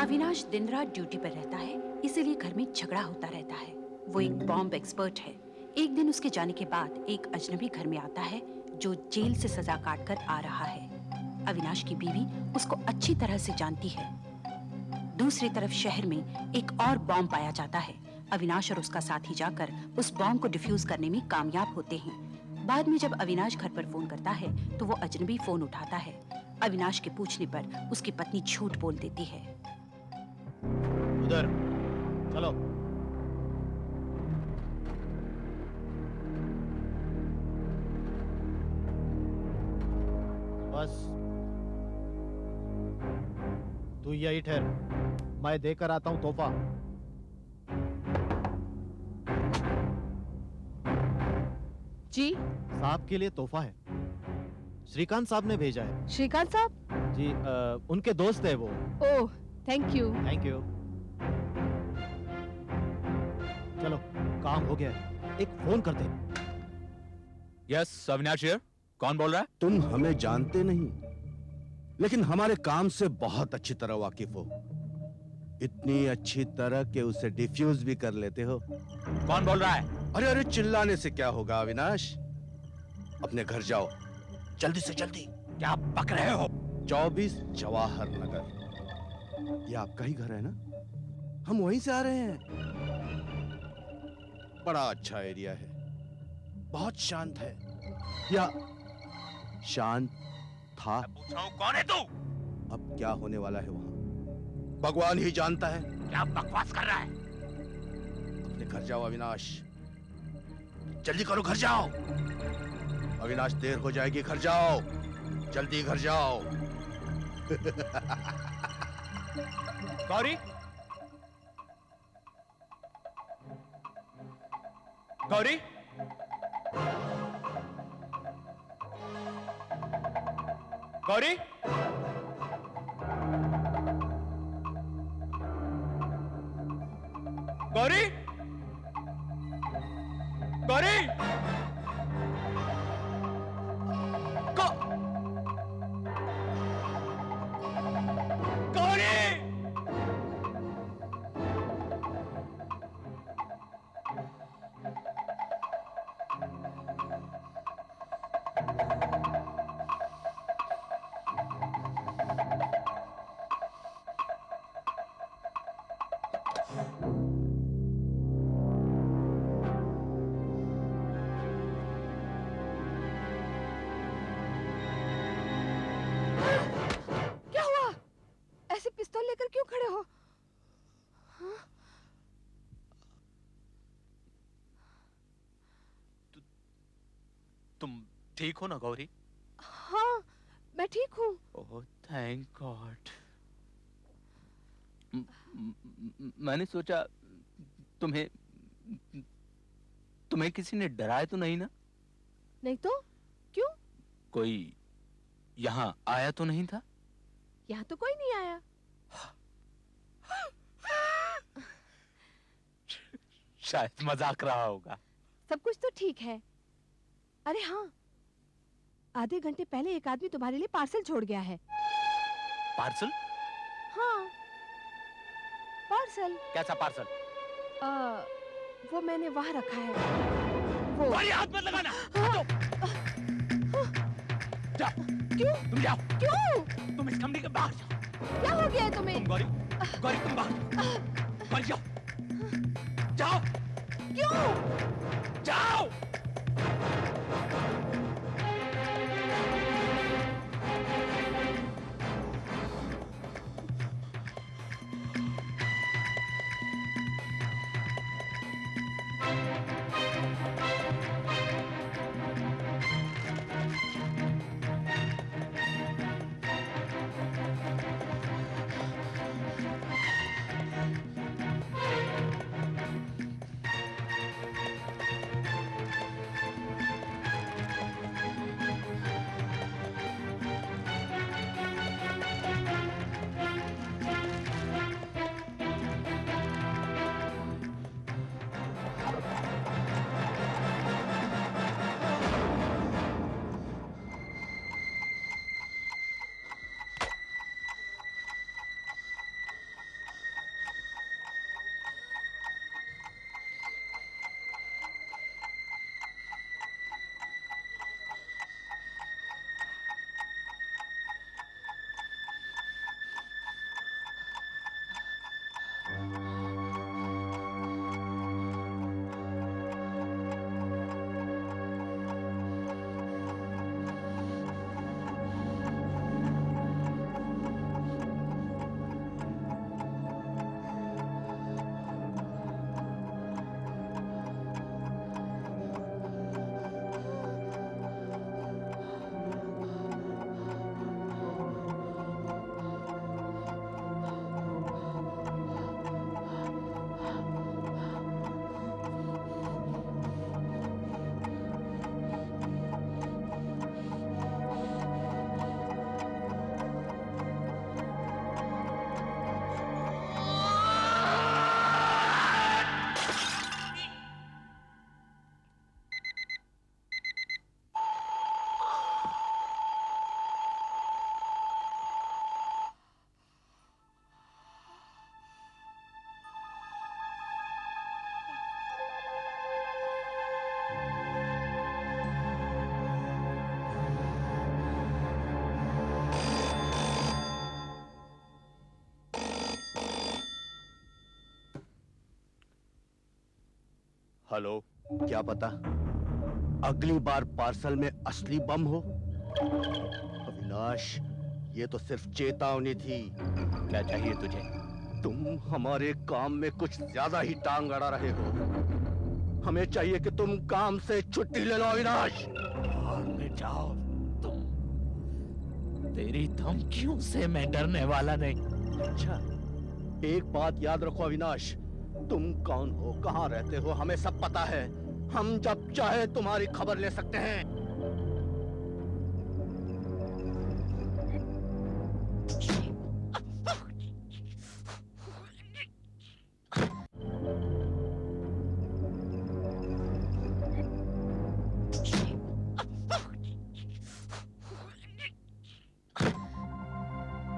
अविनाश दिन रात ड्यूटी पर रहता है, इसीलिए घर में झगड़ा होता रहता है। वो एक बॉम्ब एक्सपर्ट है। एक दिन उसके जाने के बाद एक अजनबी घर में आता है जो जेल से सजा काट कर आ रहा है। अविनाश की बीवी उसको अच्छी तरह से जानती है। दूसरी तरफ शहर में एक और बॉम्ब पाया जाता है। अविनाश और उसका साथी जाकर उस बॉम्ब को डिफ्यूज करने में कामयाब होते हैं। बाद में जब अविनाश घर पर फोन करता है तो वो अजनबी फोन उठाता है। अविनाश के पूछने पर उसकी पत्नी झूठ बोल देती है। उधर चलो। बस तू यही ठहर, मैं देकर आता हूं तोहफा। जी साहब के लिए तोहफा है, श्रीकांत साहब ने भेजा है। श्रीकांत साहब? जी उनके दोस्त है वो। Oh thank you. Thank you. चलो काम हो गया है, एक फोन करते हैं। Yes Avinash here. कौन बोल रहा है? तुम हमें जानते नहीं, लेकिन हमारे काम से बहुत अच्छी तरह वाकिफ हो। इतनी अच्छी तरह कि उसे डिफ्यूज भी कर लेते हो। कौन बोल रहा है? अरे अरे चिल्लाने से क्या होगा अविनाश, अपने घर जाओ जल्दी से जल्दी। क्या बक रहे हो? 24 जवाहर नगर, ये आपका ही घर है ना? हम वहीं से आ रहे हैं। बड़ा अच्छा एरिया है, बहुत शांत है, या शांत था। पूछ रहा हूं कौन है तू? अब क्या होने वाला है वहां भगवान ही जानता है। क्या बकवास कर रहा है? अपने घर जाओ अविनाश, जल्दी करो, घर जाओ। अविनाश देर हो जाएगी, घर जाओ जल्दी, घर जाओ। गौरी, गौरी, गौरी, गौरी, गौरी, गौरी। क्या हुआ? ऐसे पिस्तौल लेकर क्यों खड़े हो? हाँ? तुम ठीक हो ना गौरी? हाँ मैं ठीक हूँ। Oh thank God. मैंने सोचा तुम्हें तुम्हें किसी ने डराया तो नहीं ना? नहीं तो क्यों? कोई यहाँ आया तो नहीं था? यहाँ तो कोई नहीं आया। शायद मजाक रहा होगा। सब कुछ तो ठीक है। अरे हाँ, आधे घंटे पहले एक आदमी तुम्हारे लिए पार्सल छोड़ गया है। पार्सल? हाँ पार्सल। कैसा पार्सल? वो मैंने वहाँ रखा है। वो हाथ मत लगाना। जाओ। क्यों? तुम जाओ। क्यों? तुम इस कमरे के बाहर जाओ। क्या हो गया है तुम्हें? तुम गौरी, गौरी तुम बाहर। गौरी जाओ। जाओ। क्यों? जाओ। हेलो, क्या पता अगली बार पार्सल में असली बम हो। अविनाश, ये तो सिर्फ चेतावनी थी। क्या चाहिए तुझे? तुम हमारे काम में कुछ ज्यादा ही टांग अड़ा रहे हो। हमें चाहिए कि तुम काम से छुट्टी ले लो अविनाश। भाग जाओ तुम। तेरी धमकियों से मैं डरने वाला नहीं। अच्छा, एक बात याद रखो अविनाश, तुम कौन हो, कहाँ रहते हो, हमें सब पता है। हम जब चाहे तुम्हारी खबर ले सकते हैं।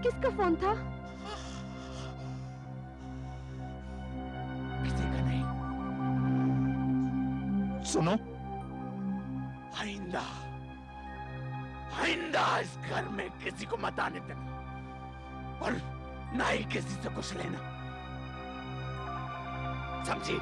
किसका फोन था? किसी का नहीं। सुनो, आइंदा आइंदा इस घर में किसी को मत आने देना और ना ही किसी से कुछ लेना, समझी?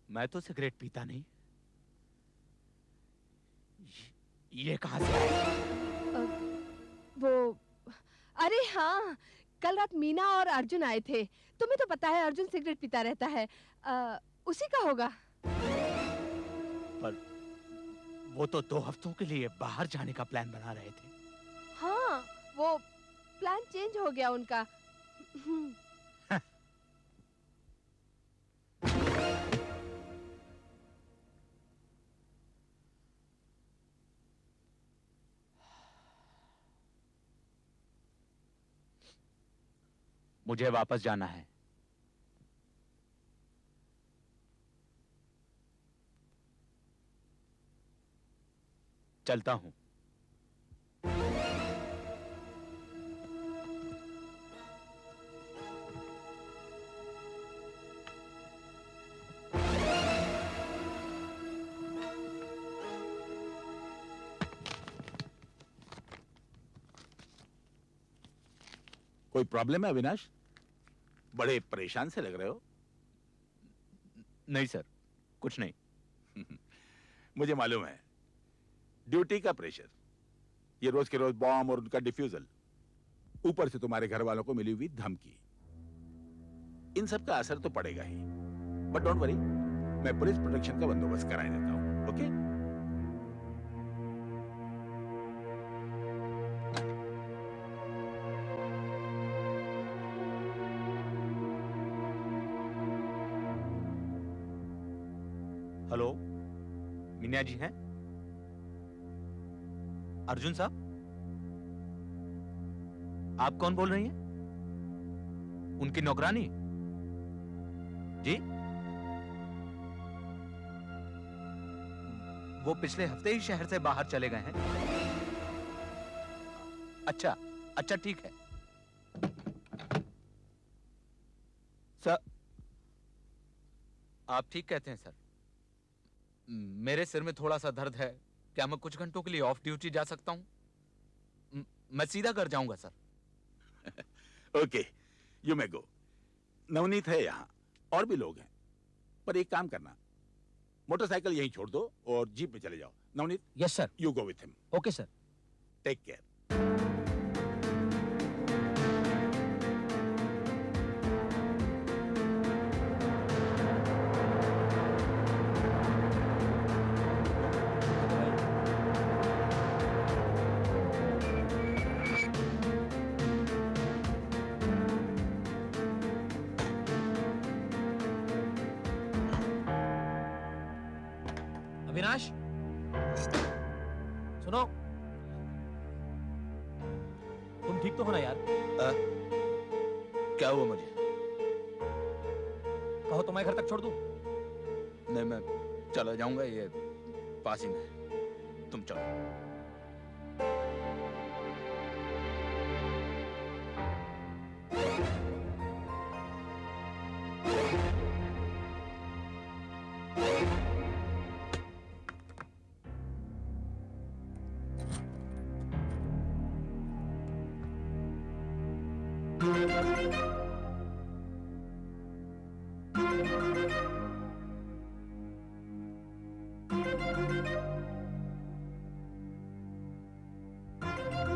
मैं तो सिगरेट पीता नहीं। ये कहां से आया? वो, अरे हाँ, कल रात मीना और अर्जुन आए थे। तुम्हें तो पता है अर्जुन सिगरेट पीता रहता है। उसी का होगा। पर वो तो 2 हफ्तों के लिए बाहर जाने का प्लान बना रहे थे। हाँ, वो प्लान चेंज हो गया उनका। मुझे वापस जाना है। चलता हूं। कोई प्रॉब्लम है अविनाश? बड़े परेशान से लग रहे हो। नहीं सर, कुछ नहीं। मुझे मालूम है, ड्यूटी का प्रेशर, ये रोज के रोज बॉम्ब और उनका डिफ्यूजल, ऊपर से तुम्हारे घर वालों को मिली हुई धमकी, इन सब का असर तो पड़ेगा ही। बट डोंट वरी, मैं पुलिस प्रोटेक्शन का बंदोबस्त कराए देता हूं। ओके? हेलो, मीना जी हैं? अर्जुन साहब, आप कौन बोल रही हैं? उनकी नौकरानी? जी? वो पिछले हफ्ते ही शहर से बाहर चले गए हैं। अच्छा, अच्छा, ठीक है सर। आप ठीक कहते हैं सर। मेरे सिर में थोड़ा सा दर्द है। क्या मैं कुछ घंटों के लिए ऑफ ड्यूटी जा सकता हूं? मैं सीधा घर जाऊंगा सर। ओके, यू मे गो। नवनीत है यहाँ, और भी लोग हैं। पर एक काम करना, मोटरसाइकिल यहीं छोड़ दो और जीप में चले जाओ। Navneet, yes sir. You go with him. Okay sir. Take care. Avinash, सुनो, तुम ठीक तो हो ना यार? क्या हुआ मुझे? कहो तो मैं घर तक छोड़ दूं? नहीं, मैं चला जाऊंगा, ये पास ही में है। तुम चलो।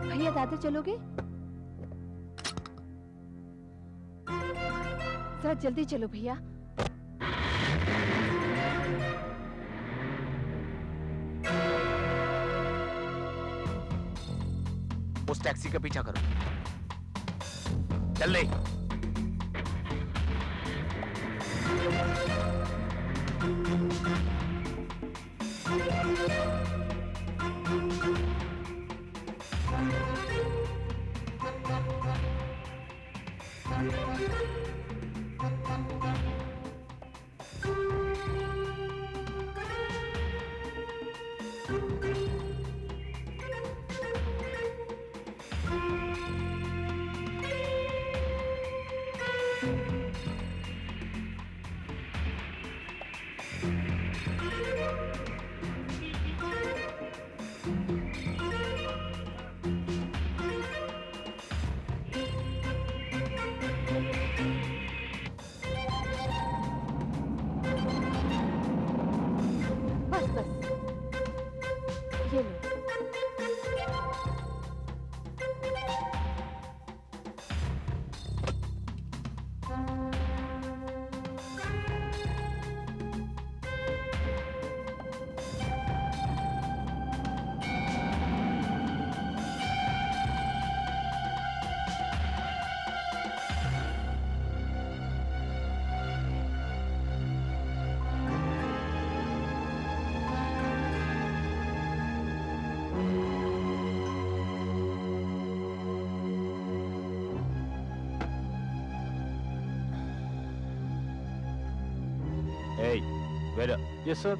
भैया दादर चलोगे? जरा जल्दी चलो भैया। उस टैक्सी का पीछा करो, जल्दी। बस बस, ये लो। Hey, wait up. Yes sir.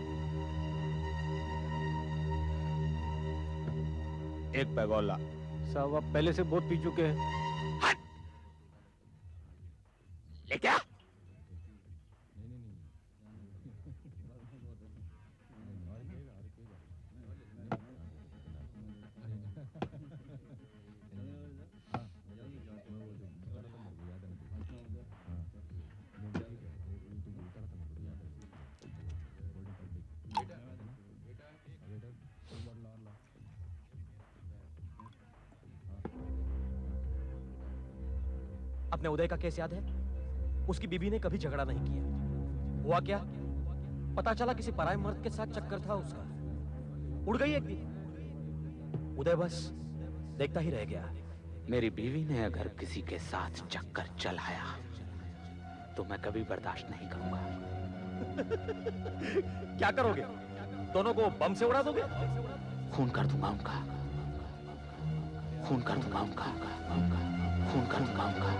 एक पैग और ला। साहब आप पहले से बहुत पी चुके हैं। ले क्या? अपने उदय का केस याद है? उसकी बीबी ने कभी झगड़ा नहीं किया। हुआ क्या? पता चला किसी पराये मर्द के साथ चक्कर था उसका। उड़ गई एक दिन। उदय बस देखता ही रह गया। मेरी बीवी ने अगर किसी के साथ चक्कर चलाया तो मैं कभी बर्दाश्त नहीं करूंगा। क्या करोगे? दोनों को बम से उड़ा दोगे? खून कर दूंगा उनका, खून कर दूंगा उनका, खून कर दूंगा उनका।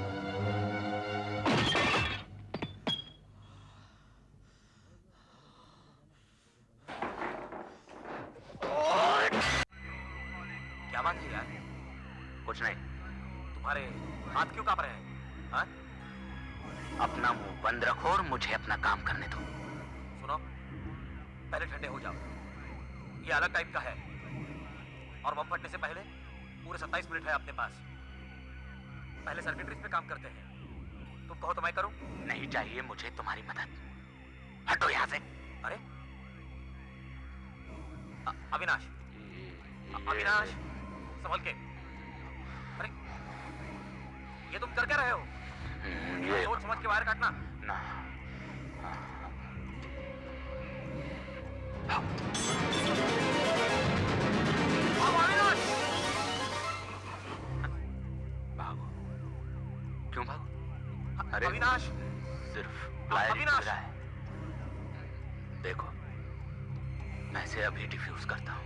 क्या बात है यार? कुछ नहीं, तुम्हारे हाथ क्यों कांप रहे हैं? हाँ? अपना मुंह बंद रखो और मुझे अपना काम करने दो। सुनो, पहले ठंडे हो जाओ। ये अलग टाइप का है और बम फटने से पहले पूरे 27 मिनट है अपने पास। पहले सर्किटरीज पे काम करते हैं। तुम कहो तो मैं करूं? नहीं चाहिए मुझे तुम्हारी मदद, हटो यहाँ से। अरे अविनाश, अविनाश, संभल के। अरे ये तुम कर क्या रहे हो? ये सोच समझ के वायर काटना। ना, अविनाश! भागो। क्यों भागो? अरे अविनाश! सिर्फ वायर ही अविनाश! टूटा है। देखो, मैं इसे अभी डिफ्यूज करता हूं।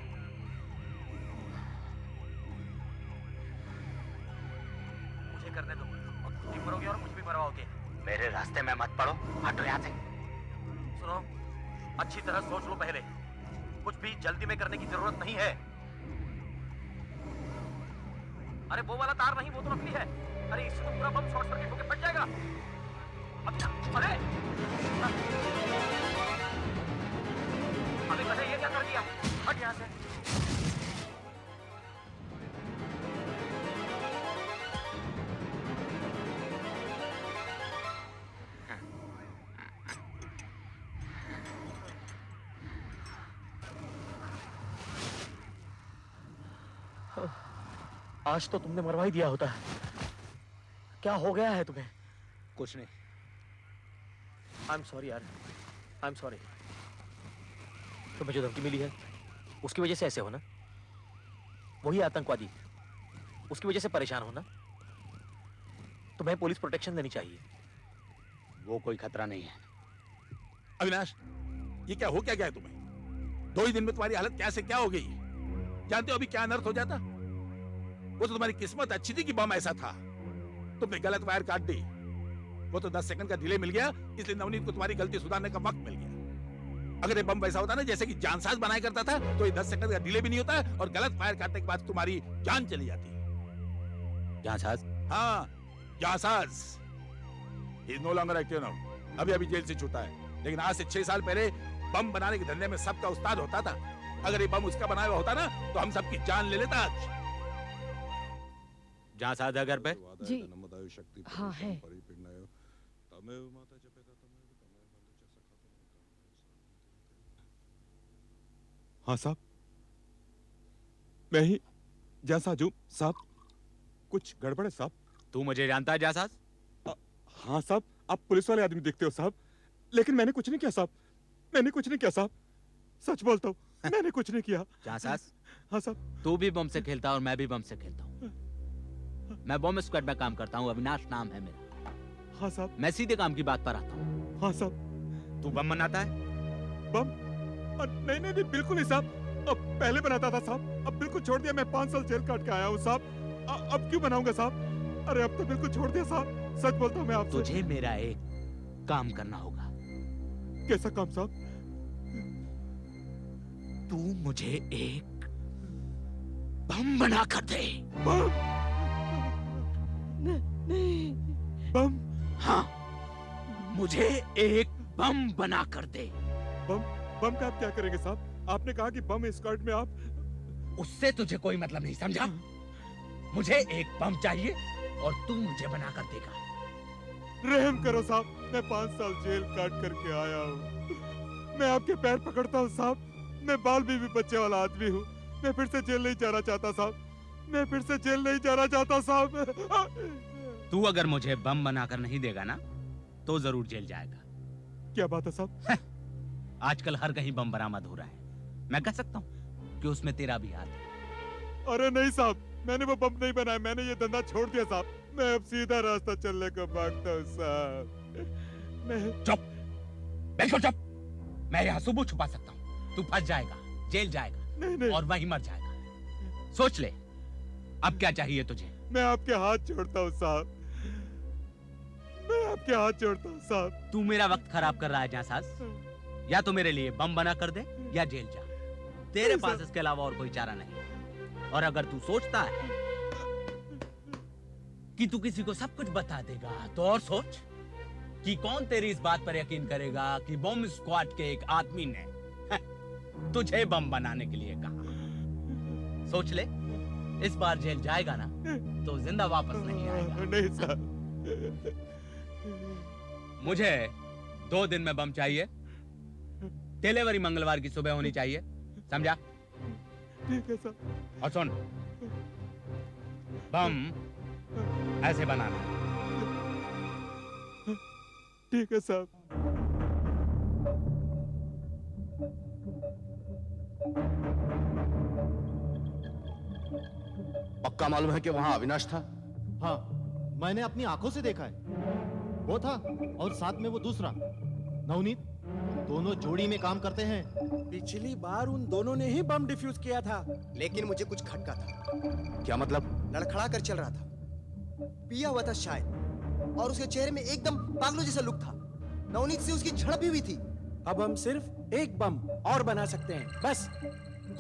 मुझे करने दो, तुम भी मरोगे और मुझे भी मरवाओगे। मेरे रास्ते में मत पड़ो, हटो यहाँ से। सुनो, अच्छी तरह सोच लो पहले, कुछ भी जल्दी में करने की जरूरत नहीं है। अरे वो वाला तार नहीं, वो तो नकली है। अरे इससे तो पूरा बम शॉर्ट सर्किट होकर फट जाएगा। अरे अबे गधे, ये क्या कर दिया? हट यहाँ से। आज तो तुमने मरवा ही दिया होता। क्या हो गया है तुम्हें? कुछ नहीं। आई एम सॉरी यार, आई एम सॉरी। तुम्हें जो धमकी मिली है उसकी वजह से ऐसे हो ना? वही आतंकवादी, उसकी वजह से परेशान हो ना? तुम्हें पुलिस प्रोटेक्शन देनी चाहिए। वो कोई खतरा नहीं है। अविनाश, ये क्या हो क्या गया है तुम्हें? 2 ही दिन में तुम्हारी हालत क्या से क्या हो गई? जानते हो अभी क्या अनर्थ हो जाता? वो तो तुम्हारी किस्मत अच्छी थी कि बम ऐसा था, तुमने गलत वायर काट दी। वो तो 10 सेकंड का डिले मिल गया, इसलिए नवनीत को तुम्हारी गलती सुधारने का वक्त मिल गया। अगर ये बम वैसा होता ना जैसे कि जानसाज बनाया करता था, तो ये 10 सेकंड का डिले भी नहीं होता और गलत फायर काटने के बाद तुम्हारी जान चली जाती। जांसाज? हाँ, जांसाज। He is no longer active now. अभी जेल से छूटा है, लेकिन आज से 6 साल पहले बम बनाने के धंधे में सबका उस्ताद होता था। अगर ये बम उसका बनाया हुआ होता ना, तो हम सबकी जान ले लेता आज। जांसाज है घर पे? जी हाँ है। हाँ साहब, मैं ही जांसाज हूँ साहब। कुछ गड़बड़ है साहब? तू मुझे जानता है जांसाज? हाँ साहब, आप पुलिस वाले आदमी दिखते हो साहब, लेकिन मैंने कुछ नहीं किया साहब। मैंने कुछ नहीं किया साहब, सच बोलता हूँ, मैंने कुछ नहीं किया। जांसाज, हाँ साहब। तू भी बम से खेलता है और मैं भी बम से खेलता हूँ। मैं बम स्क्वाड में काम करता हूँ, अविनाश नाम है मेरा। हाँ साहब। मैं सीधे काम की बात पर आता हूँ। हाँ साहब। तू बम बनाता है? बम? नहीं नहीं नहीं, बिल्कुल नहीं साहब। अब पहले बनाता था साहब, अब बिल्कुल छोड़ दिया। मैं 5 साल जेल काट के आया हूँ साहब। अब क्यों बनाऊंगा साहब? अरे अब तो बिल्कुल छोड़ दिया साहब, सच बोलता हूँ मैं आपसे। तुझे मेरा एक काम करना होगा। कैसा काम साहब? तू मुझे एक बम बना कर दे। बम? नहीं। बम? हाँ, मुझे एक बम बना कर दे। बम? बम का आप क्या करेंगे साहब? आपने कहा कि बम स्क्वाड में आप। उससे तुझे कोई मतलब नहीं, समझा? मुझे एक बम चाहिए और तू मुझे बना कर देगा। रहम करो साहब, मैं 5 साल जेल काट करके आया हूँ। मैं आपके पैर पकड़ता हूँ साहब। मैं बाल बीवी बच्चे वाला आदमी हूँ। मैं फिर से जेल नहीं जाना चाहता साहब। मैं फिर से जेल नहीं जाना चाहता साहब। तू अगर मुझे बम बनाकर नहीं देगा ना, तो जरूर जेल जाएगा। क्या बात है साहब? आजकल हर कहीं बम बरामद हो रहा है। मैं कह सकता हूँ कि उसमें तेरा भी हाथ है। अरे नहीं साहब, मैंने वो बम नहीं बनाया। मैंने ये धंधा छोड़ दिया साहब। मैं अब सीधा रास्ता चलने को मांगता हूँ साहब। मैं चुप, बिल्कुल चुप। मैं यहाँ सुबह छुपा सकता हूँ। तू फंस जाएगा, जेल जाएगा, नहीं नहीं, और वहीं मर जाएगा। सोच ले, अब क्या चाहिए तुझे? मैं आपके हाथ जोड़ता हूँ साहब। मैं आपके हाथ जोड़ता हूँ साहब। तू मेरा वक्त खराब कर रहा है जांसाज। या तो मेरे लिए बम बना कर दे या जेल जा। तेरे पास इसके अलावा और कोई चारा नहीं। और अगर तू सोचता है कि तू किसी को सब कुछ बता देगा, तो और सोच कि कौन तेरी इस बात पर यकीन करेगा कि बम स्क्वाड के एक आदमी ने तुझे बम बनाने के लिए कहा। सोच ले, इस बार जेल जाएगा ना, तो जिंदा वापस नहीं आएगा। नहीं साहब। मुझे 2 दिन में बम चाहिए। डिलीवरी मंगलवार की सुबह होनी चाहिए, समझा? ठीक है साहब। और सुन, बम ऐसे बनाना। ठीक है साहब। पक्का मालूम है कि वहां अविनाश था? हाँ, मैंने अपनी आंखों से देखा है। वो था और साथ में वो दूसरा नवनीत। दोनों जोड़ी में काम करते हैं। पिछली बार उन दोनों ने ही बम डिफ्यूज किया था। लेकिन मुझे कुछ खटका था। क्या मतलब? लड़खड़ा कर चल रहा था, पिया हुआ था शायद, और उसके चेहरे में एकदम पागलों जैसा लुक था। नवनीत से उसकी झड़प भी हुई थी। अब हम सिर्फ एक बम और बना सकते हैं, बस।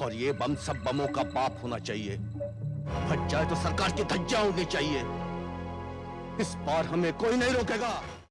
और ये बम सब बमों का बाप होना चाहिए। फट जाए तो सरकार की धज्जियां उड़नी चाहिए। इस बार हमें कोई नहीं रोकेगा।